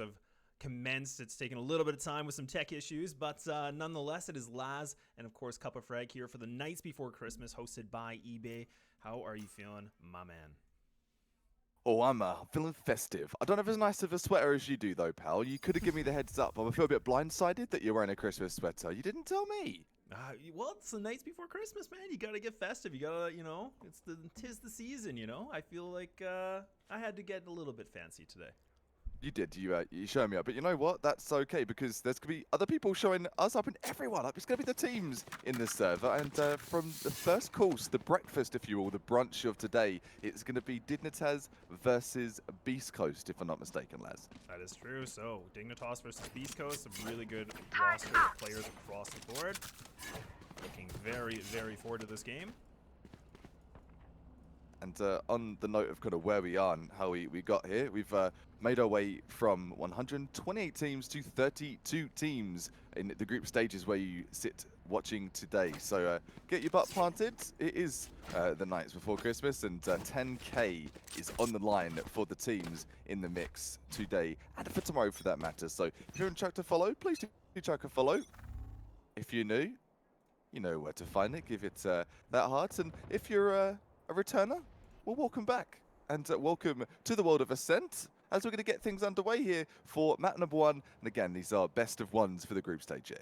have commenced. It's taken a little bit of time with some tech issues, but nonetheless, it is Laz and, of course, Cup of Frag here for the Nights Before Christmas, hosted by eBay. How are you feeling, my man? Oh, I'm feeling festive. I don't have as nice of a sweater as you do, though, pal. You could have given me the heads up. I feel a bit blindsided that you're wearing a Christmas sweater. You didn't tell me. Well, it's the Nights Before Christmas, man. You gotta get festive. You gotta, tis the season, I feel like I had to get a little bit fancy today. You did. You showed me up. But you know what? That's okay, because there's going to be other people showing us up and everyone up. It's going to be the teams in this server. And from the first course, the breakfast, if you will, the brunch of today, it's going to be Dignitas versus Beastcoast, if I'm not mistaken, Laz. That is true. So, Dignitas versus Beastcoast, a really good roster of players across the board. Looking very, very forward to this game. And on the note of kind of where we are and how we got here, we've made our way from 128 teams to 32 teams in the group stages where you sit watching today. So get your butt planted. It is the nights before Christmas, and 10K is on the line for the teams in the mix today and for tomorrow for that matter. So if you're in track to follow, please do track to follow. If you're new, you know where to find it. Give it that heart. And if you're a returner, well, welcome back, and welcome to the world of Ascent, as we're going to get things underway here for map number 1. And again, these are best of ones for the group stage here.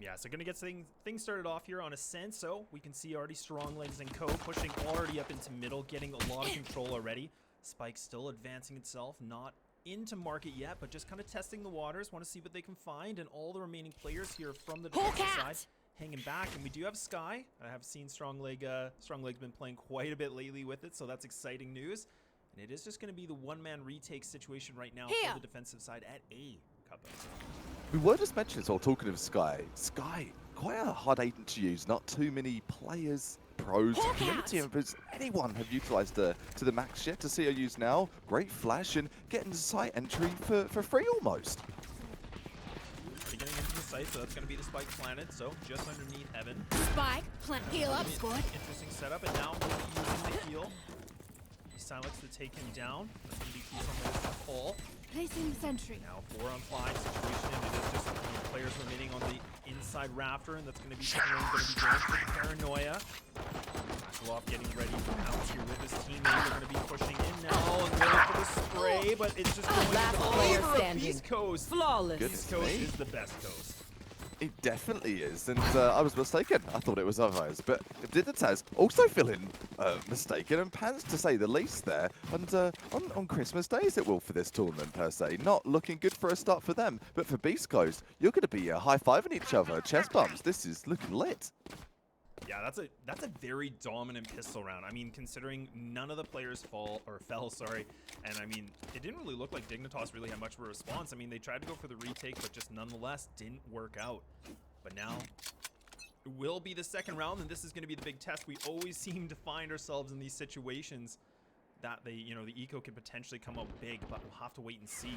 Yeah, so going to get things started off here on Ascent. So we can see already Strong Legs and Co. pushing already up into middle, getting a lot of control already. Spike still advancing itself, not into market yet, but just kind of testing the waters, want to see what they can find, and all the remaining players here from the defensive side hanging back. And we do have Sky. I have seen Strong Leg's been playing quite a bit lately with it, so that's exciting news. And it is just going to be the one-man retake situation right now for the defensive side at A. We were just mentioning, so talking of Sky, quite a hard agent to use. Not too many players, pros, community members, anyone have utilized to the max yet. To see her use now, great flash and getting site entry for free almost. Getting into the site, so that's going to be the Spike planted, so just underneath Heaven. Spike, plant, heal up, squad. Interesting setup, and now we'll be using the heal. Silex to take him down. That's going to be piece on the fall. Placing sentry. Now 4-on-5 situation, and it is just players remaining on the inside rafter, and that's going to be going for Paranoia. Off getting ready for pounce here with his teammate. They're going to be pushing in now and going for the spray, but it's just going over a Beastcoast. Flawless. Beastcoast is the best coast. It definitely is, and I was mistaken. I thought it was otherwise, but Dignitas also feeling mistaken, and pants to say the least there. And on Christmas Day, as it will for this tournament per se, not looking good for a start for them. But for Beastcoast, you're going to be high-fiving each other, chest bumps. This is looking lit. Yeah, that's a very dominant pistol round. I mean, considering none of the players fell, and I mean, it didn't really look like Dignitas really had much of a response. I mean, they tried to go for the retake, but just nonetheless didn't work out. But now it will be the second round, and this is going to be the big test. We always seem to find ourselves in these situations that the eco could potentially come up big, but we'll have to wait and see.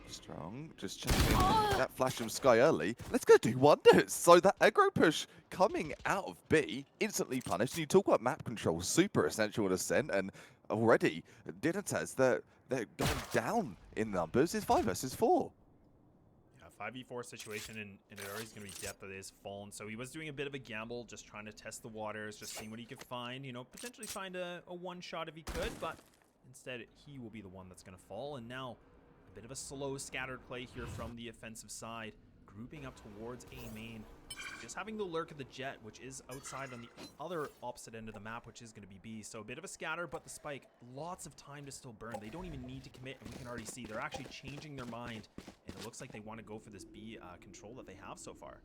Strong, just checking that flash from Sky early. Let's go do wonders. So that aggro push coming out of B, instantly punished. And you talk about map control, super essential in Ascent, and already Dignitas, they're going down in numbers. It's 5 versus 4. Yeah, 5v4 situation, and it already is going to be depth that is fallen. So he was doing a bit of a gamble, just trying to test the waters, just seeing what he could find. Potentially find a one shot if he could, but instead he will be the one that's going to fall. And now a bit of a slow scattered play here from the offensive side, grouping up towards A main. Just having the lurk of the Jet, which is outside on the other opposite end of the map, which is going to be B. So a bit of a scatter, but the Spike, lots of time to still burn. They don't even need to commit, and we can already see they're actually changing their mind. And it looks like they want to go for this B control that they have so far.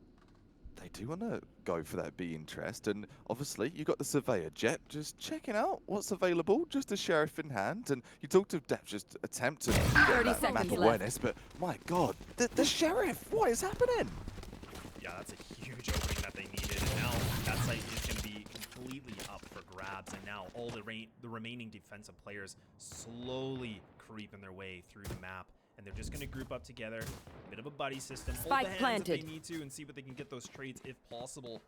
They do want to go for that B interest, and obviously you got the Surveyor Jet just checking out what's available, just a Sheriff in hand, and you talked of Depth just attempt to get that map awareness, but my god, the Sheriff, what is happening? Yeah, that's a huge opening that they needed, and now that site is going to be completely up for grabs, and now all the remaining defensive players slowly creeping their way through the map. And they're just going to group up together, a bit of a buddy system, hold the hands if they need to, and see what they can get those trades if possible.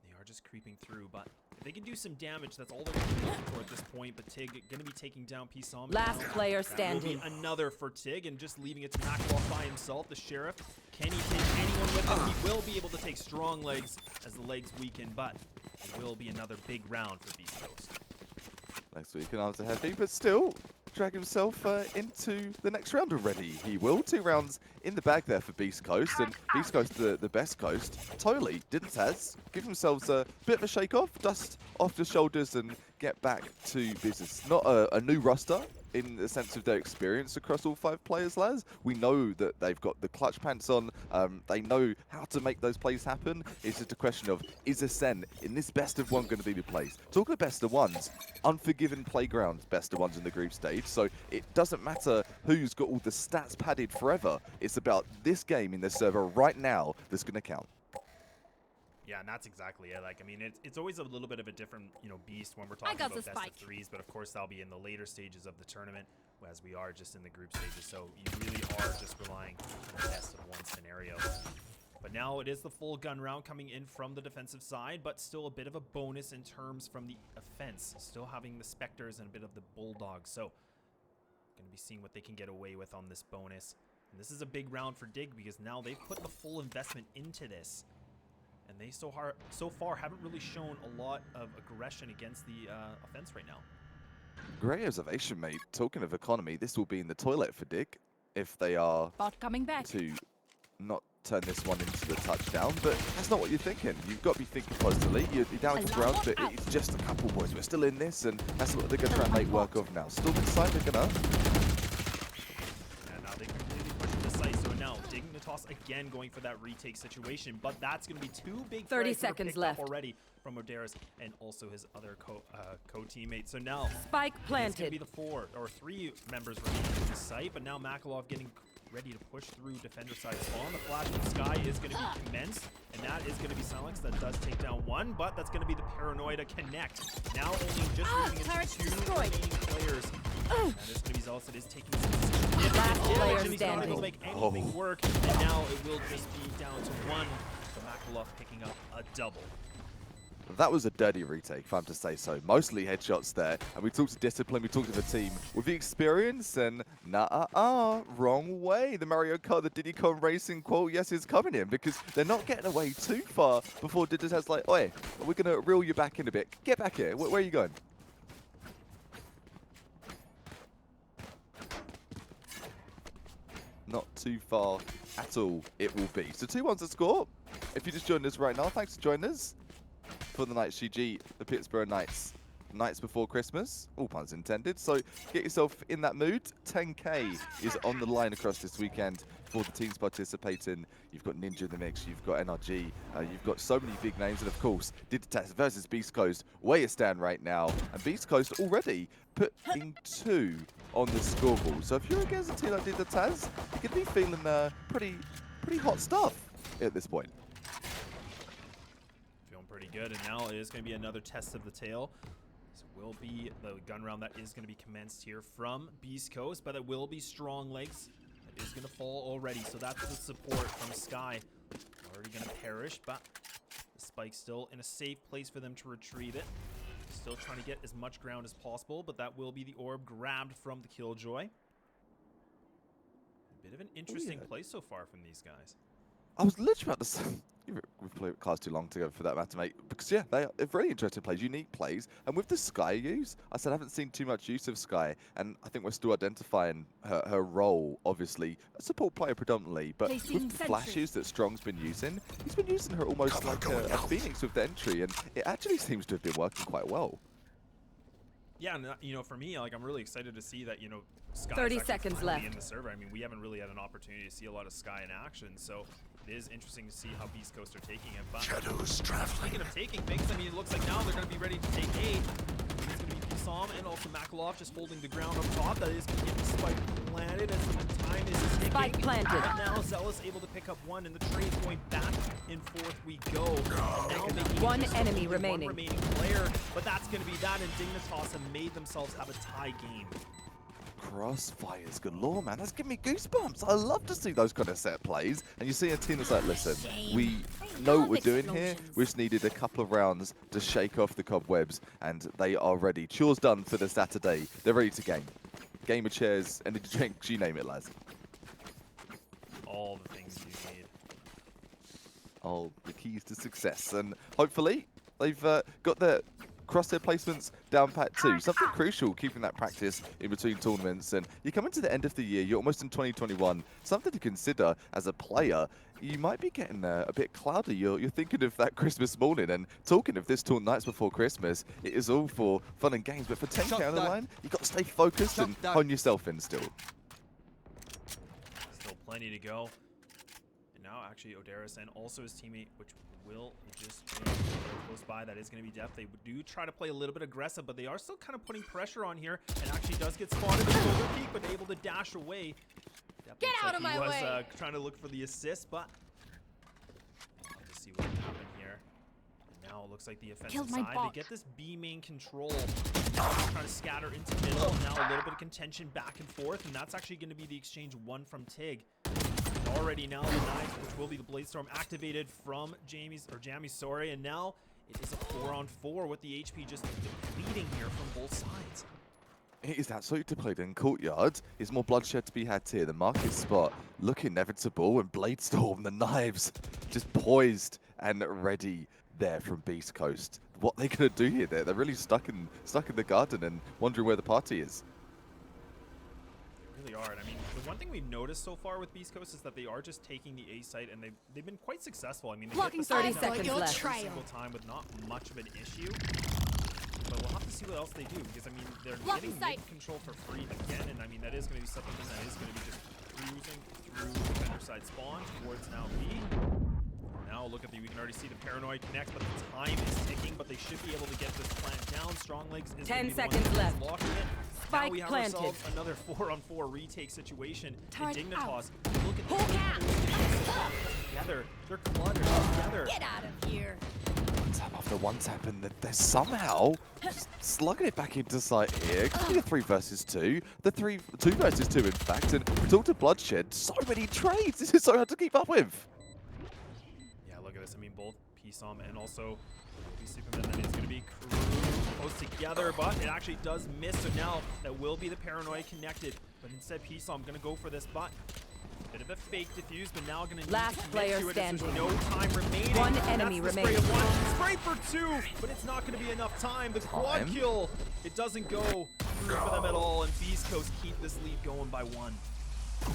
They are just creeping through, but if they can do some damage, that's all they're going to be looking for at this point. But Tig going to be taking down P-Som. Last player That will standing. be another for Tig, and just leaving it to Makarov by himself. The Sheriff, can he take anyone with him? He will be able to take strong legs as the legs weaken, but it will be another big round for Beastcoast. Next week, after heavy, but still drag himself into the next round already. He will. 2 rounds in the bag there for Beastcoast, and Beastcoast the best coast. Totally, Dignitas give themselves a bit of a shake off, dust off the shoulders, and get back to business. Not a new roster in the sense of their experience across all 5 players, lads. We know that they've got the clutch pants on. They know how to make those plays happen. It's just a question of, is Ascent in this best of 1 going to be the plays? Talking of best of 1s, Unforgiven Playground best of 1s in the group stage. So it doesn't matter who's got all the stats padded forever. It's about this game in the server right now that's going to count. Yeah, and that's exactly it. Like, I mean, it's always a little bit of a different, beast when we're talking about best of 3s, but of course that'll be in the later stages of the tournament, as we are just in the group stages. So you really are just relying on the best of 1 scenario. But now it is the full gun round coming in from the defensive side, but still a bit of a bonus in terms from the offense. Still having the Spectres and a bit of the Bulldogs. So going to be seeing what they can get away with on this bonus. And this is a big round for Dig because now they've put the full investment into this. And they so far haven't really shown a lot of aggression against the offense right now. Great observation, mate. Talking of economy, this will be in the toilet for Dig if they are Bot coming back. to not turn this one into the touchdown. But that's not what you're thinking. You've got to be thinking positively. You're down to the ground, but it's just a couple boys. We're still in this, and that's what they're going to try and make work of now. Still inside, they're going to... And now they completely push the site. So now Dignitas again going for that retake situation, but that's going to be 2 big 30 frags that are seconds picked left up already from Odaris and also his other co-teammate. So now Spike it's going to planted. be the 4 or 3 members remaining in the site, but now Makarov getting ready to push through defender side spawn. The flash in the sky is going to be commenced, and that is going to be Silence. That does take down 1, but that's going to be the Paranoia to connect. Now only just moving turret into 2 destroyed. remaining players. That is going to be Zealous. It is taking some significant Last damage, player and he's not able to standing. make anything work, and now it will just be down to 1. So Makarov picking up a double. That was a dirty retake, if I'm to say so. Mostly headshots there. And we talked to discipline, we talked to the team. With the experience, and wrong way. The Mario Kart, the Diddy Kong Racing quote, yes, is coming in, because they're not getting away too far before Dignitas like, oi, we're going to reel you back in a bit. Get back here. Where are you going? Not too far at all, it will be. So 2-1 to score. If you just joined us right now, thanks for joining us for the Knights GG, the Pittsburgh Knights. Nights before Christmas, all puns intended. So get yourself in that mood. 10K is on the line across this weekend for the teams participating. You've got Ninja in the mix, you've got NRG, you've got so many big names, and of course, Dignitas versus Beastcoast, where you stand right now. And Beastcoast already putting 2 on the scoreboard. So if you're against a team like Dignitas, you could be feeling pretty hot stuff at this point. Feeling pretty good, and now it is going to be another test of the tail. This will be the gun round that is going to be commenced here from Beastcoast, but it will be strong legs. It is going to fall already, so that's the support from Sky. Already going to perish, but the spike's still in a safe place for them to retrieve it. Still trying to get as much ground as possible, but that will be the orb grabbed from the Killjoy. A bit of an interesting play so far from these guys. I was literally about to say, we've played cards too long together for that matter, mate. Because yeah, they're very interesting plays, unique plays. And with the Sky use, I said I haven't seen too much use of Sky, and I think we're still identifying her role, obviously, a support player predominantly. But with the flashes that Strong's been using, he's been using her almost like a Phoenix with the entry, and it actually seems to have been working quite well. Yeah, and for me, like, I'm really excited to see that, Sky 30 is seconds finally left in the server. I mean, we haven't really had an opportunity to see a lot of Sky in action, so it is interesting to see how Beastcoast are taking it. But Shadows traveling. speaking of taking things, I mean, it looks like now they're going to be ready to take A. It's going to be Psalm and also Makarov just holding the ground up top. That is going to get the spike planted as the time is ticking. Spike planted. But now Zealous able to pick up 1, and the trade going back and forth we go. And now making it One just enemy only remaining. One remaining player, but that's going to be that, and Dignitas have made themselves have a tie game. crossfires galore, man. That's giving me goosebumps. I love to see those kind of set plays. And you see a team that's like, listen, we know what we're doing here. We just needed a couple of rounds to shake off the cobwebs, and they are ready. Chores done for the Saturday. They're ready to game. Game of chairs, energy drinks, you name it, lads. All the things you need. All the keys to success. And hopefully they've got their crosshair placements down pat too. Something crucial, keeping that practice in between tournaments. And you come into the end of the year, you're almost in 2021. Something to consider as a player. You might be getting a bit cloudy. You're thinking of that Christmas morning and talking of this tour nights before Christmas. It is all for fun and games, but for 10k on the line, you've got to stay focused and hone yourself in still. Still plenty to go. And now actually Odaris and also his teammate, which will just be close by. That is going to be Def. They do try to play a little bit aggressive, but they are still kind of putting pressure on here. And actually does get spotted with Golden Peak, but able to dash away. Get out of my way! He was trying to look for the assist, but to see what happened here. And now it looks like the offensive side, they get this B main control. Trying to scatter into middle. Now a little bit of contention back and forth, and that's actually going to be the exchange one from Tig. Already now the knife, which will be the Blade Storm, activated from Jamie, sorry, and now it is a 4-on-4 with the HP just depleting here from both sides. It is absolutely depleted in Courtyard. There's more bloodshed to be had here. The market spot look inevitable, and Blade Storm, the knives, just poised and ready there from Beastcoast. What are they gonna do here? They're really stuck in the garden and wondering where the party is. Really are. And I mean, the one thing we've noticed so far with Beastcoast is that they are just taking the A site, and they've been quite successful. I mean, they Blocking hit the 30 side seconds every left. single time with not much of an issue. But we'll have to see what else they do, because I mean, they're getting mid control for free again, and I mean that is going to be something that is going to be just cruising through the defender side spawn towards now B. Now look at we can already see the Paranoid connect, but the time is ticking, but they should be able to get this plant down. Strong Legs is 10 the one seconds that's left. locking it. Spike now we have planted. ourselves another 4-on-4 retake situation. Time And out. Dignitas, look at Pull back. together. They're cluttered together. Get out of here! One tap after one tap, and they're somehow just slugging it back into sight here. It could be a 3 versus 2. The 2 versus 2, in fact. And we talked to bloodshed. So many trades. This is so hard to keep up with. Yeah, look at this. I mean, both P-Som and also Superman, that is going to be close together, but it actually does miss. So now that will be the Paranoid connected, but instead P-Som going to go for this, but bit of a fake diffuse, but now going to need Last to commit player to it. There's standing. no time remaining. One That's enemy the spray remaining. of one. Spray for 2, but it's not going to be enough time. The quad kill, it doesn't go through for them at all, and Beastcoast keep this lead going by 1.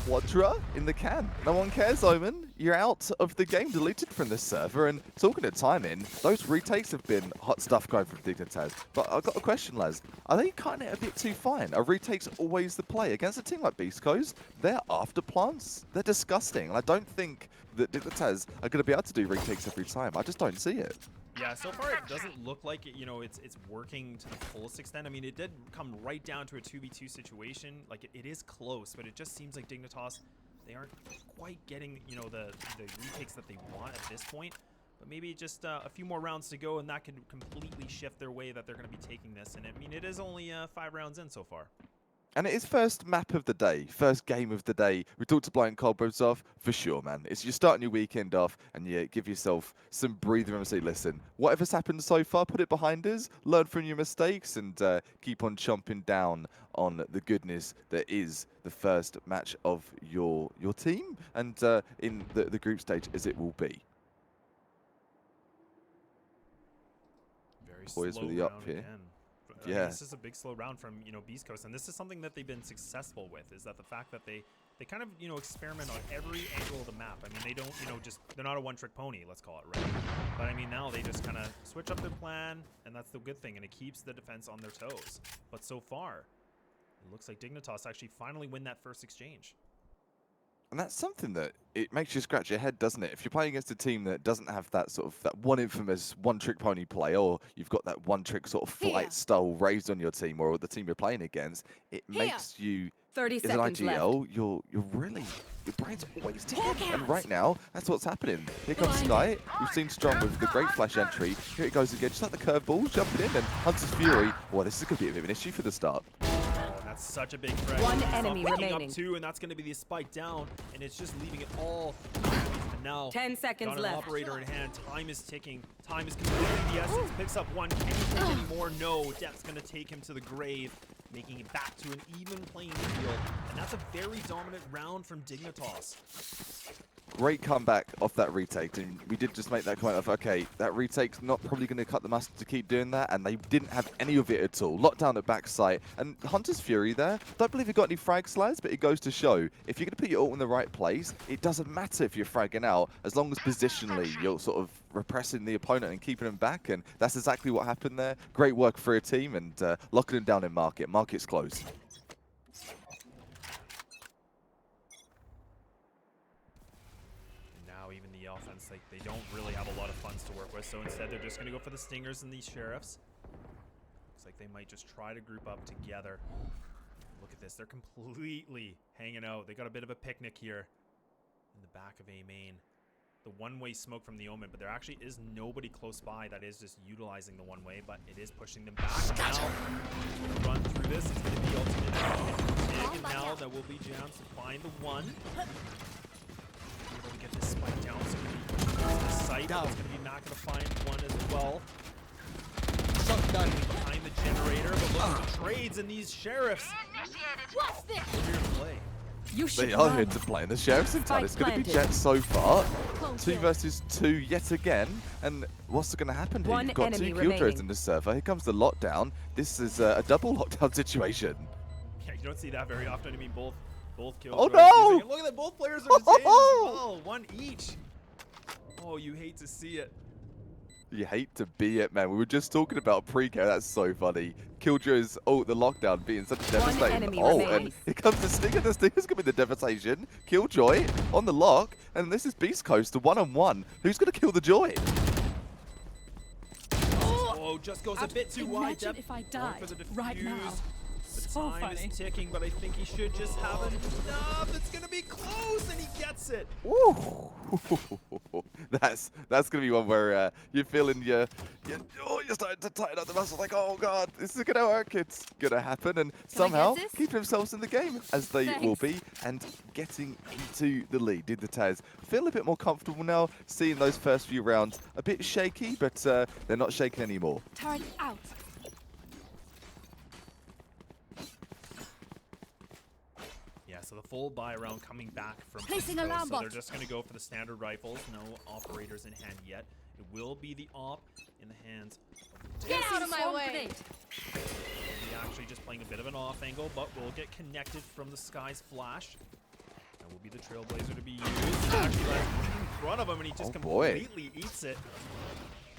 Quadra in the can. No one cares, Omen. You're out of the game, deleted from this server. And talking to timing, those retakes have been hot stuff going from Dignitas. But I've got a question, lads. Are they kind of a bit too fine? Are retakes always the play? Against a team like Beastcoast, they're after plants. They're disgusting. And I don't think that Dignitas are going to be able to do retakes every time. I just don't see it. Yeah, so far it doesn't look like it, it's working to the fullest extent. I mean, it did come right down to a 2v2 situation. Like, it is close, but it just seems like Dignitas, they aren't quite getting, the retakes that they want at this point. But maybe just a few more rounds to go, and that could completely shift their way that they're going to be taking this. And I mean, it is only 5 rounds in so far. And it is first map of the day, first game of the day. We talked to Blind Cobwebs off, for sure, man. It's you're starting your weekend off, and you give yourself some breathing room and say, listen, whatever's happened so far, put it behind us, learn from your mistakes, and keep on chomping down on the goodness that is the first match of your team, and in the group stage as it will be. Very Boys slow with the up round here. again. I Yeah. mean, this is a big slow round from Beastcoast, and this is something that they've been successful with. Is that the fact that they kind of experiment on every angle of the map. I mean, they don't they're not a one-trick pony, let's call it, right? But I mean, now they just kind of switch up their plan, and that's the good thing, and it keeps the defense on their toes. But so far, it looks like Dignitas actually finally win that first exchange. And that's something that it makes you scratch your head, doesn't it? If you're playing against a team that doesn't have that sort of that one infamous one-trick pony play, or you've got that one-trick sort of flight style raised on your team, or the team you're playing against, it makes you 30 as an seconds IGL, left. you're really your brain's always ticking. And right now, that's what's happening. Here comes Sky. We've seen Strong with the great flash entry. Here it goes again, just like the curveball, jumping in, and Hunter's Fury. Well, this is going to be a bit of an issue for the start. And that's That's such a big threat. One He's enemy picking remaining. up 2, and that's going to be the spike down, and it's just leaving it all. And now, 10 seconds got an left. operator in hand. Time is ticking. Time is completely the essence. Picks up 1. Can he take any more? No. Death's going to take him to the grave, making it back to an even playing field. And that's a very dominant round from Dignitas. Great comeback off that retake, and we did just make that comment of, okay, that retake's not probably going to cut the mustard to keep doing that, and they didn't have any of it at all. Lockdown at backside, and Hunter's Fury there, don't believe he got any frag slides, but it goes to show, if you're going to put your ult in the right place, it doesn't matter if you're fragging out, as long as positionally you're sort of repressing the opponent and keeping him back, and that's exactly what happened there. Great work for a team, and locking him down in market. Market's closed. Even the offense, like, they don't really have a lot of funds to work with, so instead they're just going to go for the Stingers and these Sheriffs. Looks like they might just try to group up together. Look at this, they're completely hanging out. They got a bit of a picnic here in the back of A main. The one-way smoke from the Omen, but there actually is nobody close by that is just utilizing the one-way, but it is pushing them back. Now, run through this, it's going to be ultimate. And now there will be jams to find the 1. Able to get this spike down, so it's going to be the site. It's going to be not going to find 1 as well. Behind the generator, but look at the trades and these Sheriffs. What's this? Here to play. You should They are run. here to play in the Sheriff's in town. Spike It's going to be planted. Jet so far. Clone 2 kill. versus 2 yet again. And what's going to happen here? One You've got 2 enemy killjoys remaining. in the server. Here comes the lockdown. This is a double lockdown situation. Yeah, you don't see that very often. I mean, both kills. Oh, no! Look at that, both players are detained as well. 1 each. Oh, you hate to see it. You hate to be it, man. We were just talking about pre-care. That's so funny. Killjoy's the lockdown being such a devastating. enemy And remaining. here comes the Stinger. The Stinger's going to be the devastation. Killjoy on the lock. And this is Beastcoast, the 1-on-1. Who's going to kill the Joy? Oh, just goes a bit too wide. Imagine if I Going for died the right now. defuse. The So time funny. is ticking, but I think he should just have enough. It's going to be close, and he gets it. Woo! That's gonna be one where you're feeling you're starting to tighten up the muscle, like, oh god, this is gonna work. It's gonna happen, and somehow this? keeping themselves in the game as they will Thanks. be, and getting into the lead. Dignitas feel a bit more comfortable now, seeing those first few rounds a bit shaky, but they're not shaking anymore. Turret out. Yeah, so the full buy round coming back from Placing Beastcoast, alarm so bot. they're just going to go for the standard rifles. No operators in hand yet. It will be the op in the hands of the Get Death. out of my way. He's actually just playing a bit of an off angle, but will get connected from the Sky's flash. That will be the Trailblazer to be used. Actually, like, right in front of him, and he just Oh, boy. completely eats it.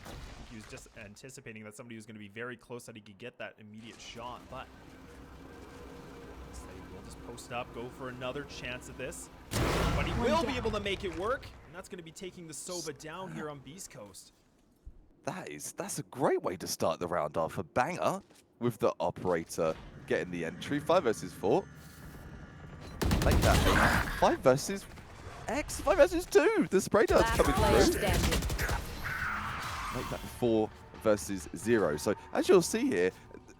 I think he was just anticipating that somebody was going to be very close that he could get that immediate shot, but they will just post up, go for another chance at this. But he will be able to make it work, and that's going to be taking the Soba down here on Beastcoast. That's a great way to start the round off. A banger with the operator getting the entry. 5 versus 4. Make that 5 versus X. 5 versus 2. The spray dart's Last coming player through. standing. Make that 4 versus 0. So as you'll see here,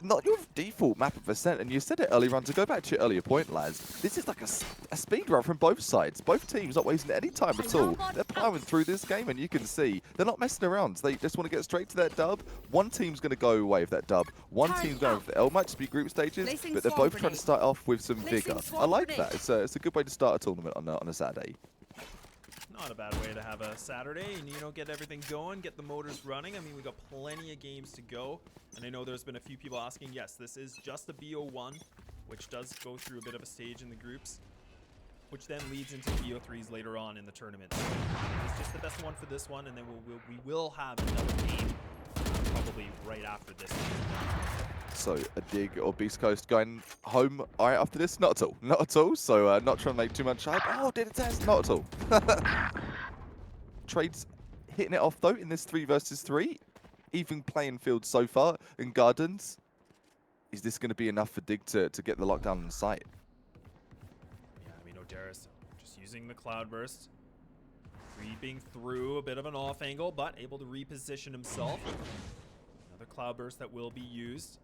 not your default map of Ascent, and you said it earlier on, to go back to your earlier point, lads, this is like a speed run from both sides. Both teams not wasting any time at all. They're plowing through this game, and you can see they're not messing around. They just want to get straight to that dub. One team's going to go away with that dub. One team's going for the L. Might just be group stages, Placing but they're swarm both trying to grenade. start off with some Placing vigor. I swarm like grenade. that. It's a good way to start a tournament on a Saturday. Not a bad way to have a Saturday and, you know, get everything going, get the motors running. I mean, we got plenty of games to go. And I know there's been a few people asking, yes, this is just a BO1, which does go through a bit of a stage in the groups, which then leads into BO3s later on in the tournament. So it's just the best one for this one, and then we will have another game probably right after this one. So a Dig or Beast Coast going home all right after this? Not at all. Not at all. So not trying to make too much hype. Oh, did it test? Not at all. Trades hitting it off though in this 3 versus 3. Even playing field so far in Gardens. Is this going to be enough for Dig to get the lockdown on site? Yeah, I mean, Odaris just using the Cloudburst. Creeping through a bit of an off angle, but able to reposition himself. Another Cloudburst that will be used.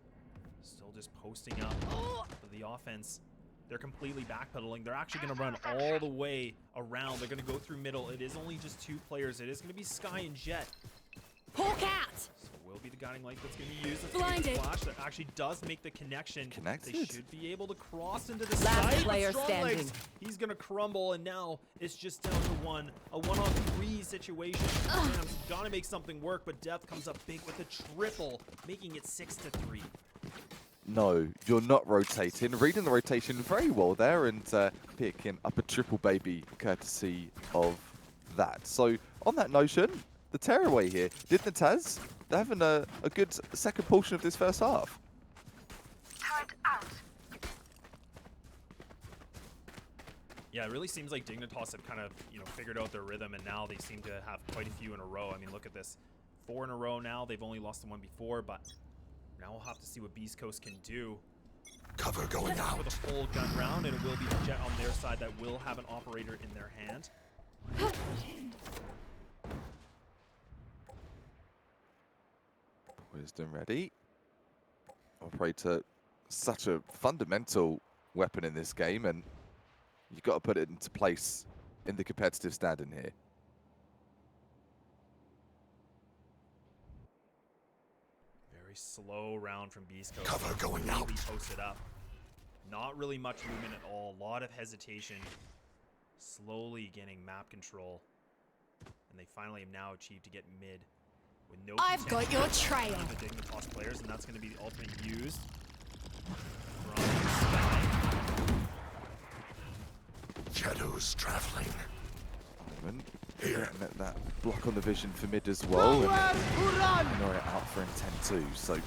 Still just posting up for the offense. They're completely backpedaling. They're actually going to run all the way around. They're going to go through middle. It is only just 2 players. It is going to be Sky and Jet. Hawk out. So will be the guiding light that's going to be used. That's Blinded. Flash that actually does make the connection. Connected. They should be able to cross into the Last side. player Strong standing. legs. He's going to crumble, and now it's just down to 1. A 1-on-3 situation. Rams got to make something work, but Death comes up big with a triple, making it 6-3. No, you're not rotating. Reading the rotation very well there and picking up a triple baby courtesy of that. So on that notion, the tearaway here. Dignitas, they're having a good second portion of this first half. Yeah, it really seems like Dignitas have kind of, figured out their rhythm, and now they seem to have quite a few in a row. I mean, look at this. 4 in a row now. They've only lost the one before, but now we'll have to see what Beastcoast can do. Cover going out. With a full gun round, and it will be the Jet on their side that will have an operator in their hand. Wisdom ready. Operator, such a fundamental weapon in this game, and you've got to put it into place in the competitive standing here. Very slow round from Beastcoast. Cover going out. Completely posted up. Not really much movement at all. A lot of hesitation. Slowly getting map control. And they finally have now achieved to get mid. With no I've got your contention trail. from the Dignitas players, and that's going to be the ultimate used. From Sky. Shadows traveling. Ivan, Here. getting that block on the vision for mid as well. And Nora out for intent too. So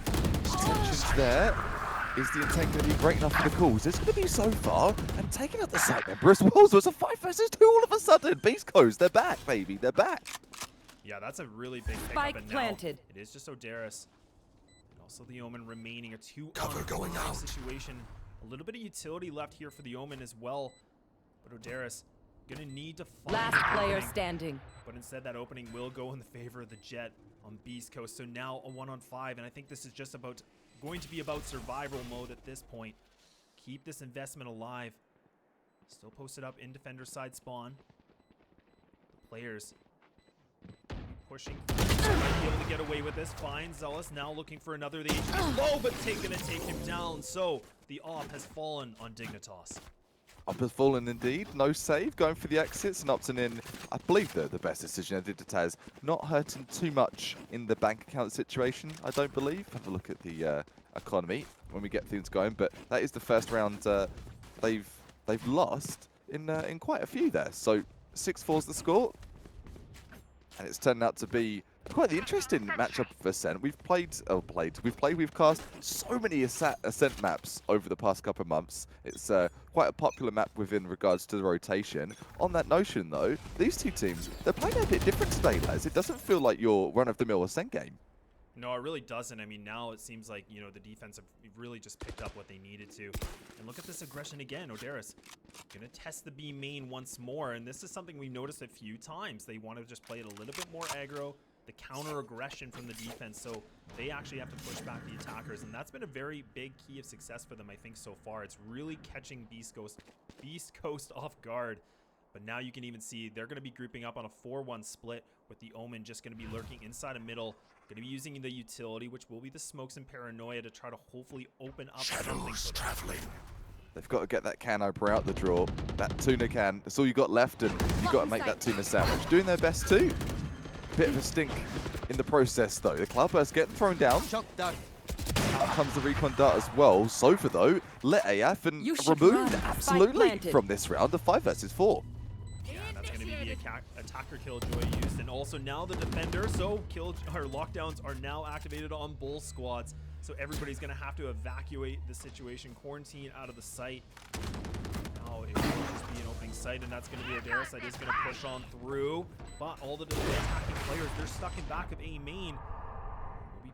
tensions there. Is the intent going to be great enough for the calls? It's going to be so far. And taking out the side member as well. So it's a 5 versus 2 all of a sudden. Beastcoast, they're back, baby. They're back. Yeah, that's a really big pickup. Spike And planted. now it is just Odaris. And also the Omen remaining a 2 Cover going out. situation. A little bit of utility left here for the Omen as well. But Odaris gonna need to find Last an player opening. standing. But instead that opening will go in the favor of the Jet on Beastcoast. So now a 1-on-5, and I think this is just going to be about survival mode at this point. Keep this investment alive. Still posted up in defender side spawn. The players pushing. Might be able to get away with this. Fine. Zealous now looking for another. The HP low, but gonna take him down. So the off has fallen on Dignitas. Up has fallen indeed. No save. Going for the exits and opting in. I believe the best decision I did to Taz. Not hurting too much in the bank account situation, I don't believe. Have a look at the economy when we get things going. But that is the first round they've lost in quite a few there. So 6-4's the score. And it's turned out to be quite the interesting matchup of Ascent. We've cast so many Ascent maps over the past couple of months. It's quite a popular map within regards to the rotation. On that notion, though, these two teams, they're playing a bit different today, lads. It doesn't feel like your run-of-the-mill Ascent game. No, it really doesn't. I mean, now it seems like, the defense have really just picked up what they needed to. And look at this aggression again. Odaris gonna test the B main once more. And this is something we noticed a few times. They want to just play it a little bit more aggro, the counter aggression from the defense. So they actually have to push back the attackers. And that's been a very big key of success for them, I think, so far. It's really catching Beastcoast off guard. But now you can even see they're going to be grouping up on a 4-1 split with the Omen just going to be lurking inside a middle. Going to be using the utility, which will be the smokes and paranoia, to try to hopefully open up something Shadows for them. traveling. They've got to get that can opener out the draw. That tuna can. That's all you got left, and you've got to make that tuna sandwich. Doing their best too. Bit of a stink in the process, though. The Cloudburst getting thrown down. Out comes the recon dart as well. Sofa, though, let AF and You should removed run. absolutely Spike planted. from this round of 5 versus 4. Yeah, and that's going to be the attacker killjoy used. And also now the defender. So lockdowns are now activated on both squads. So everybody's going to have to evacuate the situation, quarantine out of the site. Now it will just be an opening site, and that's going to be Odaris that is going to push on through. But all the attacking players, they're stuck in back of A main.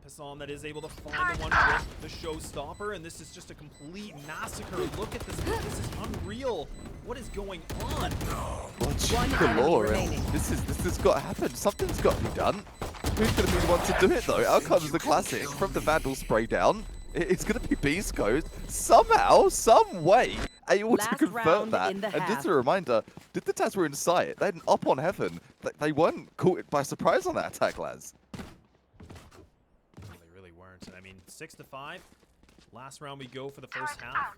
Passam that is able to find the one with the showstopper, and this is just a complete massacre. Look at this. This is unreal. What is going on? Well, One gee, enemy galore. remaining. This has got to happen. Something's got to be done. Who's going to be the one to do it, though? Out comes the classic from the Vandal spray down. It's going to be Beastcoast somehow, some way, able to Last convert round that. in the And just half. a reminder, Dignitas were in sight. They're up on heaven. They weren't caught by surprise on that attack, lads. They really weren't. I mean, 6-5. Last round we go for the first half.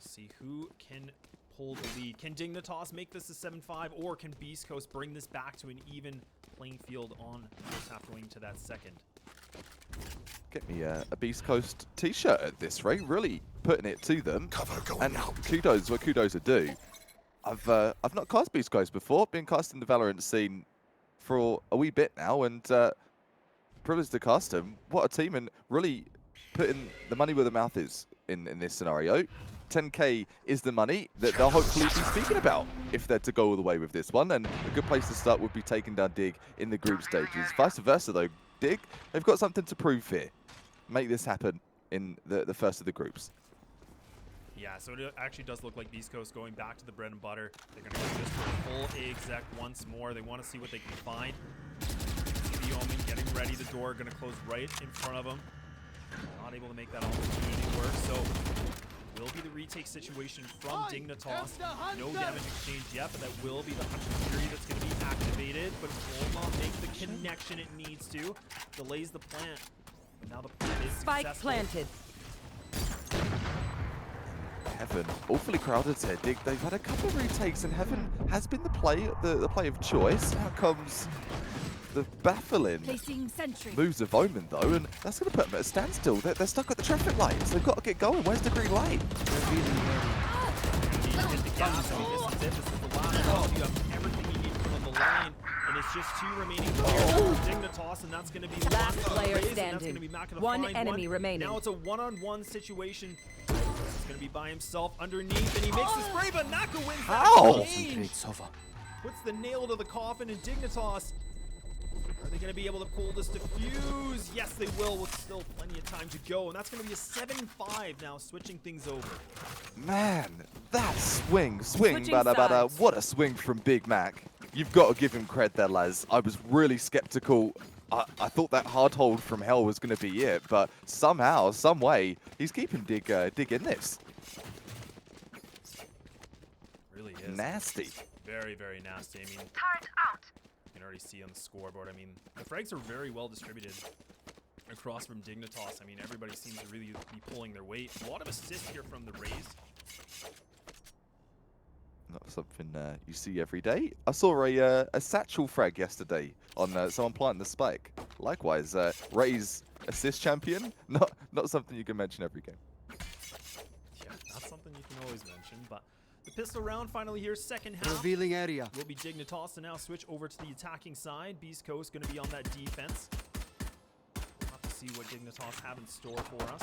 See who can pull the lead. Can Dignitas make this a 7-5, or can Beastcoast bring this back to an even playing field on the first half going to that second? Get me a Beastcoast t-shirt at this rate. Really putting it to them. Cover going And out. kudos, what kudos are due. I've not cast Beastcoast before. Been casting the Valorant scene for a wee bit now, and privileged to cast them. What a team, and really putting the money where the mouth is in this scenario. 10k is the money that they'll hopefully be speaking about if they're to go all the way with this one. And a good place to start would be taking down Dig in the group stages. Vice versa though, Dig, they've got something to prove here. Make this happen in the first of the groups. Yeah, so it actually does look like Beastcoast going back to the bread and butter. They're going to go just for a full A exec once more. They want to see what they can find. See the Omen getting ready. The door going to close right in front of them. Not able to make that almost work, so will be the retake situation from Dignitas. No damage exchange yet, but that will be the Hunter Fury that's going to be activated, but it will not make the connection it needs to. Delays the plant, but now the plant is Spike successful. planted. Heaven, awfully crowded here. Dig, they've had a couple of retakes, and Heaven has been the play of choice. Now comes the baffling Placing sentry. moves of Omen, though, and that's going to put them at a standstill. They're stuck at the traffic lights. They've got to get going. Where's the green light? Hit the gas, I mean, this is it. This is the last call. You have everything you need from the line, and it's just 2 remaining players for Dignitas, and that's going to be the Last one player raise, and standing. that's going to be Mac in the One find enemy remaining. Now it's a one-on-one situation. He's going to be by himself underneath, and he makes the spray, but Naka wins How? that exchange. Puts the nail to the coffin, and Dignitas, are they going to be able to pull this defuse? Yes, they will, with still plenty of time to go, and that's going to be a 7-5 now, switching things over. Man, that swing, Switching bada, sides. what a swing from Big Mac. You've got to give him cred there, lads. I was really skeptical. I thought that hard hold from hell was going to be it, but somehow, some way, he's keeping Dig in this. Really is. Nasty. Very, very nasty. I mean, you can already see on the scoreboard. I mean, the frags are very well distributed across from Dignitas. I mean, everybody seems to really be pulling their weight. A lot of assists here from the Rays. Not something you see every day. I saw a satchel frag yesterday on someone planting the spike. Likewise, Ray's assist champion. Not something you can mention every game. Yeah, not something you can always mention, but the pistol round finally here, second half. Revealing area. Will be Dignitas to now switch over to the attacking side. Beastcoast going to be on that defense. We'll have to see what Dignitas have in store for us.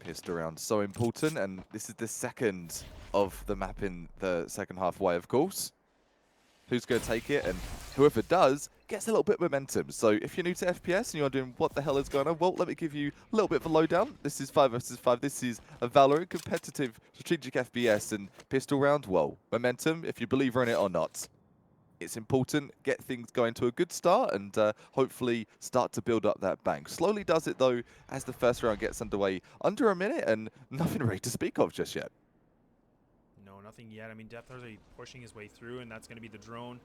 Pissed around so important, and this is the second of the map in the second halfway, of course. Who's going to take it, and whoever does gets a little bit of momentum. So if you're new to FPS and you're doing what the hell is going on, well, let me give you a little bit of a lowdown. This is 5 vs 5. This is a Valorant competitive strategic FPS, and pistol round, well, momentum, if you believe in it or not. It's important, get things going to a good start, and hopefully start to build up that bank. Slowly does it, though, as the first round gets underway. Under a minute, and nothing really to speak of just yet. No, nothing yet. I mean, Depth are pushing his way through, and that's going to be the drone.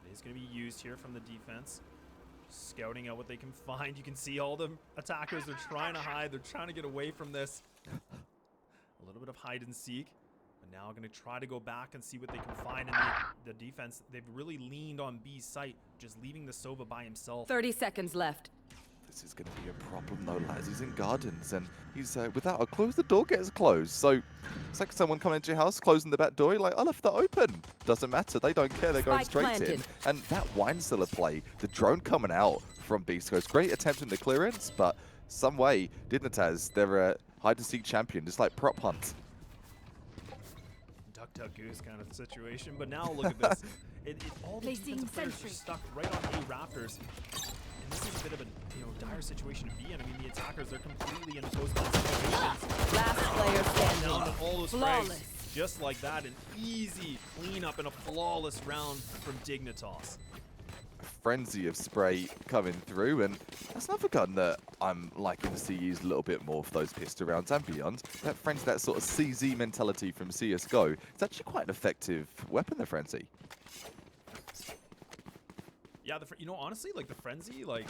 It is going to be used here from the defense. Scouting out what they can find. You can see all the attackers, they're trying to hide. They're trying to get away from this. A little bit of hide and seek. But now going to try to go back and see what they can find in the defense. They've really leaned on B's site, just leaving the Sova by himself. 30 seconds left. This is going to be a problem, though, lads. He's in gardens, and he's without a close. The door gets closed, so it's like someone coming into your house, closing the back door. You're like, I left that open. Doesn't matter. They don't care. They're going Spike straight in. planted. And that wine's still a play. The drone coming out from Beastcoast. Great attempt in the clearance, but some way, Dignitas, they're a hide-and-seek champion, just like prop hunt. Duck goose kind of situation, but now look at this. All the Placing defensive players are sentry. stuck right on A Raptors. And this is a bit of a dire situation to be in. I mean, the attackers are completely in post-play situations. Last player Down standing. to all those Flawless. frags, just like that. An easy cleanup and a flawless round from Dignitas. frenzy of spray coming through, and that's another gun that I'm liking to see used a little bit more for those pistol rounds and beyond. That frenzy, that sort of CZ mentality from CSGO, it's actually quite an effective weapon, the frenzy. Yeah, you know, honestly, like the frenzy, like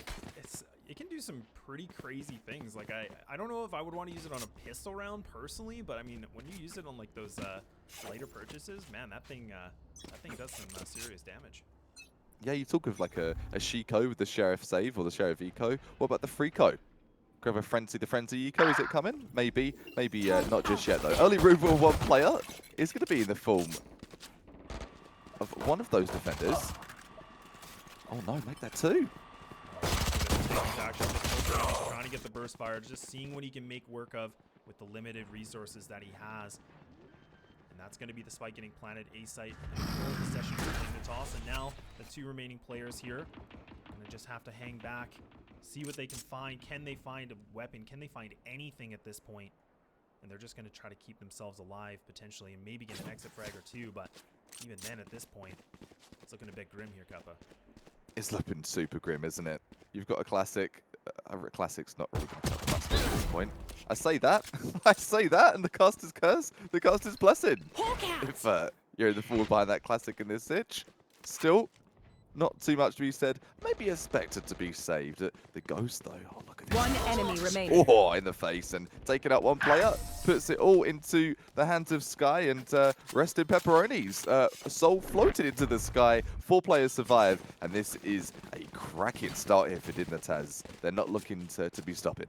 it can do some pretty crazy things. Like I don't know if I would want to use it on a pistol round personally, but I mean, when you use it on like those later purchases, man, that thing does some serious damage. Yeah, you talk of like a Shiko with the Sheriff save or the Sheriff eco. What about the Freako? Grab a frenzy, the frenzy eco, is it coming? Maybe not just yet though. Early removal of one player is going to be in the form of one of those defenders. Oh no, make that two. Trying to get the burst fire, just seeing what he can make work of with the limited resources that he has. And that's going to be the spike getting planted A site in full possession for Dignitas. And now the two remaining players here are going to just have to hang back, see what they can find. Can they find a weapon? Can they find anything at this point? And they're just going to try to keep themselves alive potentially and maybe get an exit frag or two. But even then at this point, it's looking a bit grim here, Kappa. It's looking super grim, isn't it? You've got a classic. Classic's not really going to touch Mustard at this point. I say that, I say that, and the caster's curse, the caster's blessing. If you're in the forward behind that classic in this sitch, still not too much to be said. Maybe a Spectre to be saved. The Ghost, though, oh, look at this. One enemy remaining. Oh, in the face, and taking out one player, puts it all into the hands of Sky, and rest in pepperonis. Soul floated into the sky, 4 players survive, and this is a cracking start here for Dignitas. They're not looking to be stopping.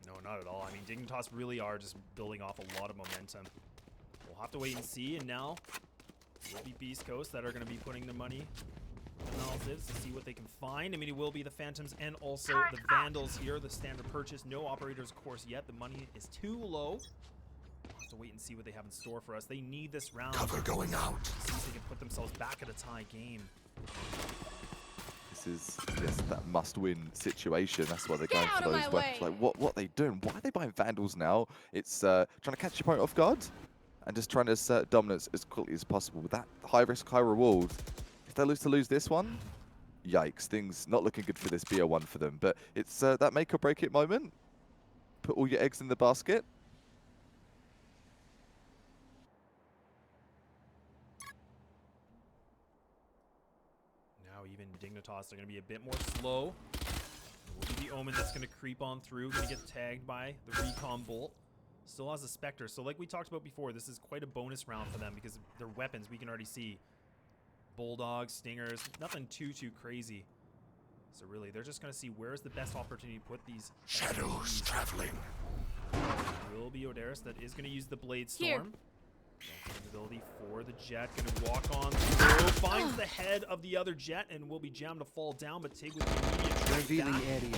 No, not at all. I mean, Dignitas really are just building off a lot of momentum. We'll have to wait and see, and now it will be Beastcoast that are going to be putting their money analysis to see what they can find. I mean, it will be the Phantoms and also the Vandals here, the standard purchase. No operators, of course, yet. The money is too low. We'll have to wait and see what they have in store for us. They need this round. Cover going out. See if they can put themselves back at a tie game. This is, yes, that must-win situation. That's why they're going for those weapons. Like, what are they doing? Why are they buying Vandals now? It's trying to catch your opponent off guard and just trying to assert dominance as quickly as possible. With that high risk, high reward, if they lose this one, yikes, things not looking good for this BO1 for them. But it's that make or break it moment. Put all your eggs in the basket. Now even Dignitas are going to be a bit more slow. It will be the Omen that's going to creep on through, going to get tagged by the Recon Bolt. Still has a Spectre, so like we talked about before, this is quite a bonus round for them because their weapons we can already see. Bulldogs, Stingers, nothing too crazy. So really, they're just going to see where's the best opportunity to put these Shadows traveling. It will be Odaris that is going to use the Blade Storm. Ability for the Jet, going to walk on through, finds the head of the other Jet and will be jammed to fall down, but Tig with the immediate Revealing area.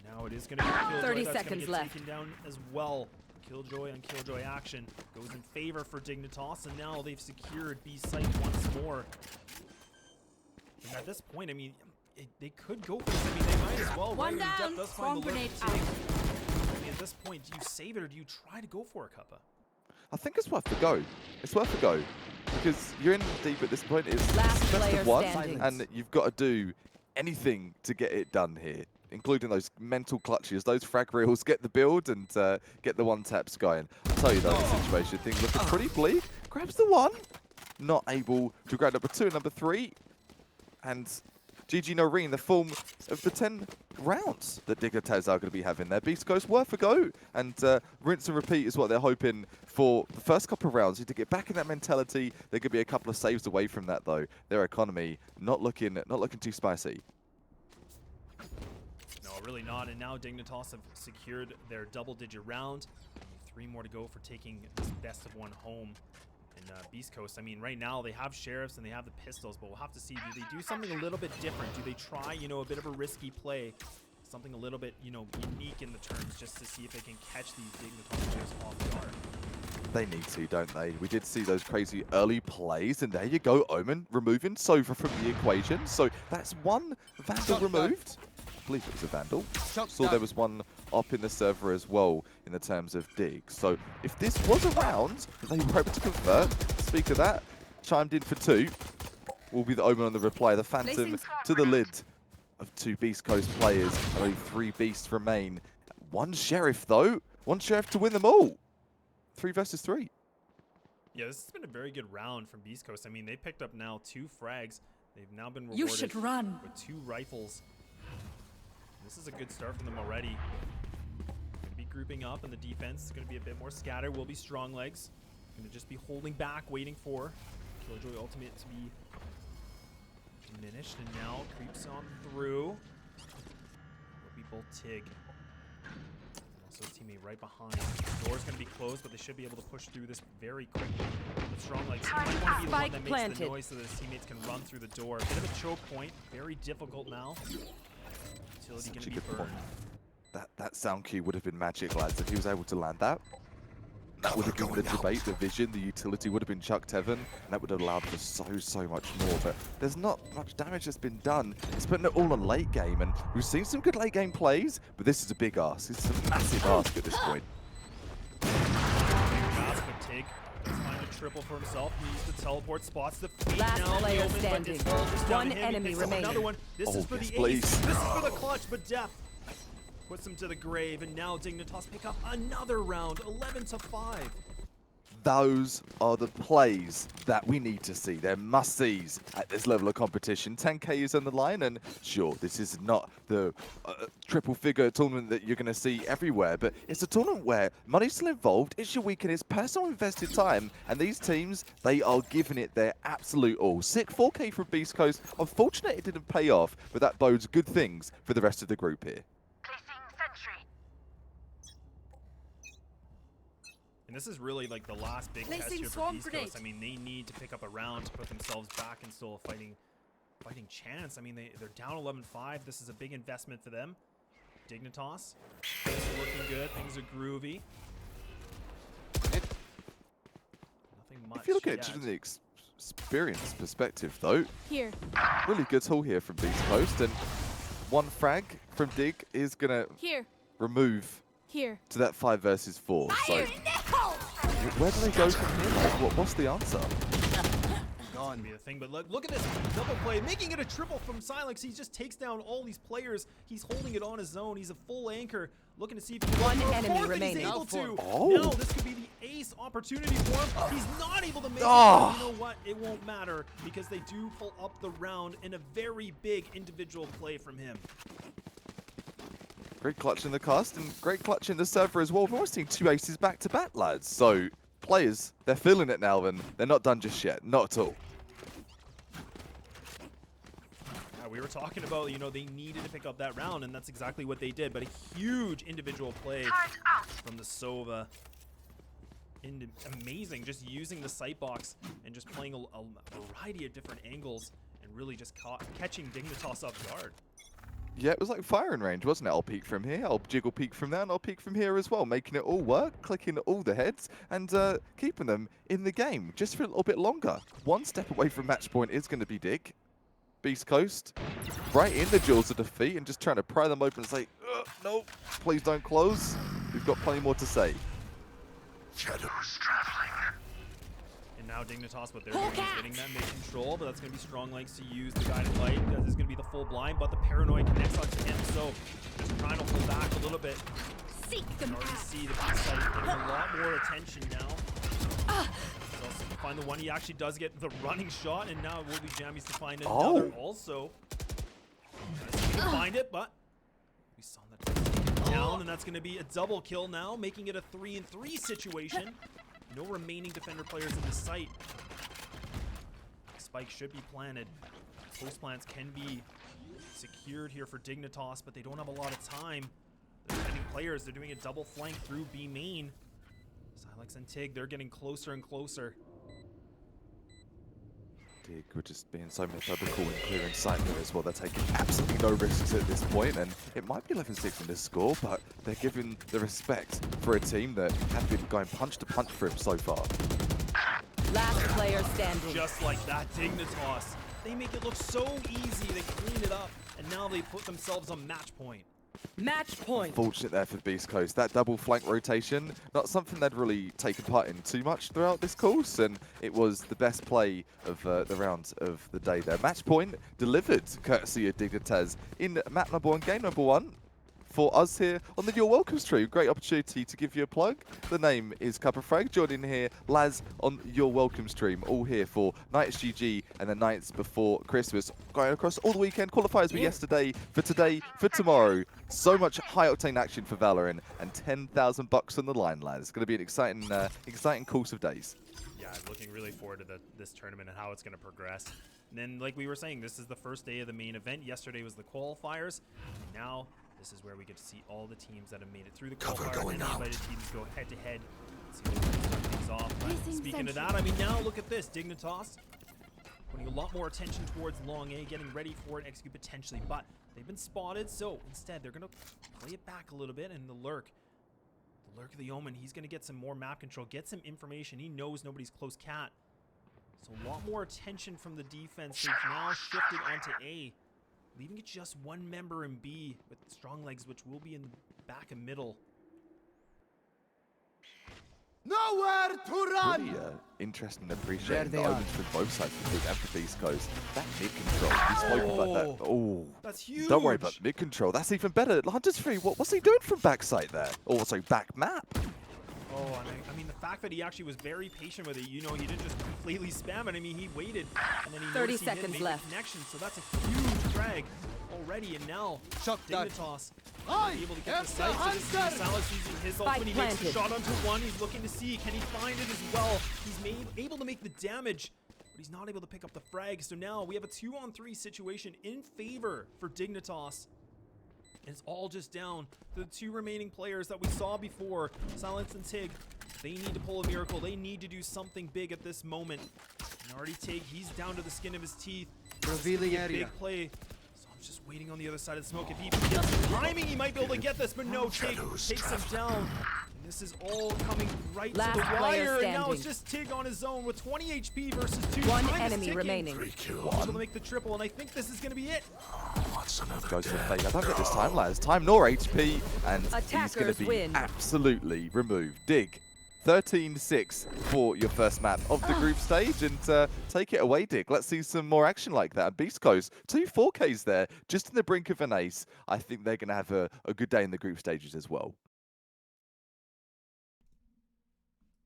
Now it is going to be Killjoy 30 that's seconds gonna get left. taken down as well. Killjoy on Killjoy action goes in favor for Dignitas, and now they've secured B site once more. And at this point, I mean, they could go for this. I mean, they might as well. One right? I mean, down, Death does bomb find the grenade lurk out. I mean, at this point, do you save it or do you try to go for it, Kappa? I think it's worth a go. It's worth a go because you're in deep at this point. It's Last best player of one, standing. and you've got to do anything to get it done here, including those mental clutches, those frag reels, get the build and get the one taps going. I'll tell you though, the situation, things looking pretty bleak. Grabs the one, not able to grab number 2 and number 3, and GG Noreen, the form of the 10 rounds that Dignitas are going to be having there. Beastcoast worth a go, and rinse and repeat is what they're hoping for the first couple of rounds. To get back in that mentality, there could be a couple of saves away from that though. Their economy not looking too spicy. No, really not. And now Dignitas have secured their double-digit round. 3 more to go for taking this best of one home. And Beastcoast, I mean, right now they have Sheriffs and they have the pistols, but we'll have to see, do they do something a little bit different? Do they try, you know, a bit of a risky play? Something a little bit, you know, unique in the terms just to see if they can catch these Dignitas players off guard. They need to, don't they? We did see those crazy early plays, and there you go, Omen removing Sova from the equation. So that's one Vandal removed. I believe it was a Vandal. Saw there was one up in the server as well in the terms of dig. So if this was a round that they were able to convert, speak of that, chimed in for 2. Will be the omen on the reply. The Phantom Placing to the lid of 2 Beast Coast players. Only 3 Beasts remain. 1 Sheriff, though. 1 Sheriff to win them all. 3 versus 3. Yeah, this has been a very good round from Beast Coast. I mean, they picked up now 2 frags. They've now been You rewarded should run. with 2 rifles. This is a good start from them already. Gonna be grouping up, and the defense is gonna be a bit more scattered. Will be strong legs. Gonna just be holding back, waiting for Killjoy Ultimate to be diminished, and now creeps on through. Will be both Tig. Also his teammate right behind. The door's gonna be closed, but they should be able to push through this very quickly. But strong legs. He might want to be the one Spike that makes planted. the noise so that his teammates can run through the door. A bit of a choke point. Very difficult now. Utility Such gonna a be good point. burned. That sound cue would have been magic, lads, if he was able to land that. That would have given the debate, the vision, the utility would have been chucked heaven, and that would have allowed for so much more. But there's not much damage that's been done. It's putting it all on late game, and we've seen some good late game plays, but this is a big ask. This is a massive ask at this point. Fast, but Tig does find a triple for himself. He used the teleport, spots the feet Last now. player The omen, but standing. it's all just down One to him. He enemy picks up remaining. Another one. This Oh, is for yes, the please. ace. This is for the clutch, but Death puts him to the grave, and now Dignitas pick up another round, 11-5. Those are the plays that we need to see. They're must-sees at this level of competition. 10K is on the line, and sure, this is not the triple-figure tournament that you're going to see everywhere, but it's a tournament where money's still involved, it's your weekend, it's personal invested time, and these teams, they are giving it their absolute all. Sick 4K from Beast Coast. Unfortunately, it didn't pay off, but that bodes good things for the rest of the group here. And this is really like the last big test Placing here for swarm Beast grenade. Coast. I mean, they need to pick up a round to put themselves back in still a fighting chance. I mean, they're down 11-5. This is a big investment for them. Dignitas, things are looking good. Things are groovy. Nothing much If you look at it yet. just from the experience perspective, though, Here. really good haul here from Beast Coast, and 1 frag from Dig is going to Here. remove Here. to that 5 versus 4. So where do they go from here? Like, what's the answer? Gonna be the thing, but look at this double play, making it a triple from Silex. He just takes down all these players. He's holding it on his own. He's a full anchor, looking to see if he can One go for a enemy fourth, and he's remaining. able to. Oh. No, this could be the ace opportunity for him. He's not able to make it. Oh. But you know what? It won't matter because they do pull up the round in a very big individual play from him. Great clutch in the cast and great clutch in the server as well. We've almost seen 2 aces back to back, lads. So players, they're feeling it now, and they're not done just yet. Not at all. Yeah, we were talking about, you know, they needed to pick up that round, and that's exactly what they did. But a huge individual play from the Sova. Amazing, just using the sight box and just playing a variety of different angles and really just catching Dignitas off guard. Yeah, it was like firing range, wasn't it? I'll peek from here, I'll jiggle peek from there, and I'll peek from here as well, making it all work, clicking all the heads, and keeping them in the game just for a little bit longer. 1 step away from match point is going to be Dig. Beast Coast, right in the jaws of defeat, and just trying to pry them open and say, no, please don't close. We've got plenty more to say. Shadows traveling. And now Dignitas, what they're doing is getting that mid-control, but that's going to be strong legs to use the guided light. This is going to be the full blind, but the paranoid connects onto him, so just trying to hold back a little bit. Seek You them can already out. see the backside getting a lot more attention now. He's also to find the one. He actually does get the running shot, and now it will be Jammies to find another also. Trying to see if he can find it, but we saw that down, and that's going to be a double kill now, making it a 3-3 situation. No remaining defender players in the site. Spike should be planted. Post plants can be secured here for Dignitas, but they don't have a lot of time. They're defending players. They're doing a double flank through B main. Silex and Tig, they're getting closer and closer. Dig, we're just being so methodical and clearing sight there as well. They're taking absolutely no risks at this point, and it might be 11-6 in this score, but they're giving the respect for a team that have been going punch to punch for him so far. Last player standing. Just like that, Dignitas. They make it look so easy. They clean it up, and now they put themselves on match point. Match point. Fortunate there for Beastcoast. That double flank rotation, not something they'd really taken part in too much throughout this course, and it was the best play of the round of the day there. Match point delivered, courtesy of Dignitas in map number 1, game number 1. For us here on the You're Welcome stream. Great opportunity to give you a plug. The name is Frag. Joining here, Laz on You're Welcome stream. All here for Nights GG and the nights before Christmas. Going across all the weekend. Qualifiers were yesterday, for today, for tomorrow. So much high-octane action for Valorant and 10,000 bucks on the line, Laz. It's going to be an exciting course of days. Yeah, I'm looking really forward to this tournament and how it's going to progress. And then, like we were saying, this is the first day of the main event. Yesterday was the qualifiers. And now this is where we get to see all the teams that have made it through the qualifiers, and invited teams go head-to-head. See if we can start things off. Speaking of that, I mean, now look at this. Dignitas putting a lot more attention towards long A, getting ready for an execute potentially, but they've been spotted, so instead they're going to play it back a little bit, and the Lurk of the Omen, he's going to get some more map control, get some information. He knows nobody's close cat. So a lot more attention from the defense. They've now shifted onto A, leaving it just one member in B with strong legs, which will be in the back and middle. Nowhere to run! Really interesting and appreciating the omens for both sides, for Big and for Beastcoast. That mid control, we spoke about that. Oh, that's huge. Don't worry about mid control. That's even better. Hunters Free, what's he doing from backside there? Also, back map. Oh, I mean, the fact that he actually was very patient with it, you know, he didn't just completely spam it. I mean, he waited, and then he 30 noticed he didn't seconds make left. the connection, so that's a huge drag already, and now Dignitas be able to get the site. So this is Salas using his ult when he makes the shot onto one. He's looking to see, can he find it as well? He's able to make the damage, but he's not able to pick up the frag. So now we have a 2-on-3 situation in favor for Dignitas. And it's all just down to the two remaining players that we saw before, Silence and Tig. They need to pull a miracle. They need to do something big at this moment. And already Tig, he's down to the skin of his teeth. Revealing area. Big play. So I'm just waiting on the other side of the smoke. If he gets some timing, he might be able to get this, but no, Tig takes him down. And this is all coming right to the wire. And now it's just Tig on his own with 20 HP versus 2. One Time is enemy ticking. remaining. Able to make the triple, and I think this is going to be it. Goes for the fake. I don't get this time, Laz. Time nor HP, and he's going Attackers to be win. absolutely removed. Dig. 13-6 for your first map of the group stage, and take it away, Dig. Let's see some more action like that. Beastcoast, 2 4Ks there, just in the brink of an ace. I think they're going to have a good day in the group stages as well.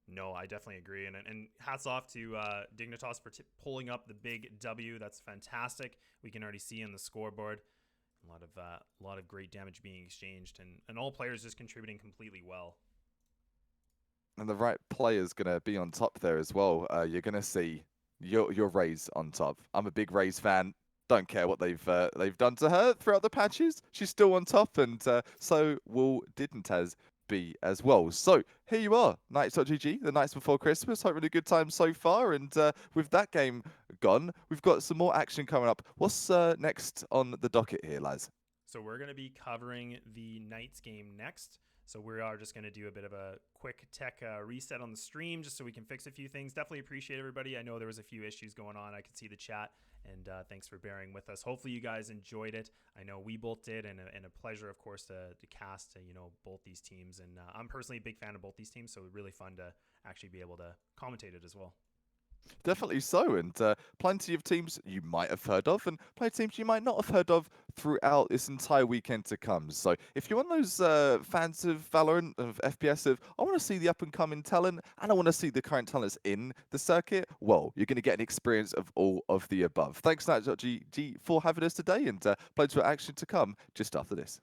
No, I definitely agree, and hats off to Dignitas for pulling up the big W. That's fantastic. We can already see on the scoreboard a lot of great damage being exchanged, and all players just contributing completely well. And the right player's going to be on top there as well. You're going to see your Raze on top. I'm a big Raze fan. Don't care what they've done to her throughout the patches. She's still on top, and so will Dignitas be as well. So here you are, Nights.gg, the nights before Christmas. Hope really good time so far, and with that game gone, we've got some more action coming up. What's next on the docket here, Laz? So we're going to be covering the Knights game next. So we are just going to do a bit of a quick tech reset on the stream just so we can fix a few things. Definitely appreciate everybody. I know there was a few issues going on. I could see the chat, and thanks for bearing with us. Hopefully you guys enjoyed it. I know we both did, and a pleasure, of course, to cast both these teams. And I'm personally a big fan of both these teams, so really fun to actually be able to commentate it as well. Definitely so, and plenty of teams you might have heard of, and plenty of teams you might not have heard of throughout this entire weekend to come. So if you're one of those fans of Valorant, of FPS, I want to see the up-and-coming talent, and I want to see the current talents in the circuit, well, you're going to get an experience of all of the above. Thanks, Night.gg, for having us today, and plenty of action to come just after this.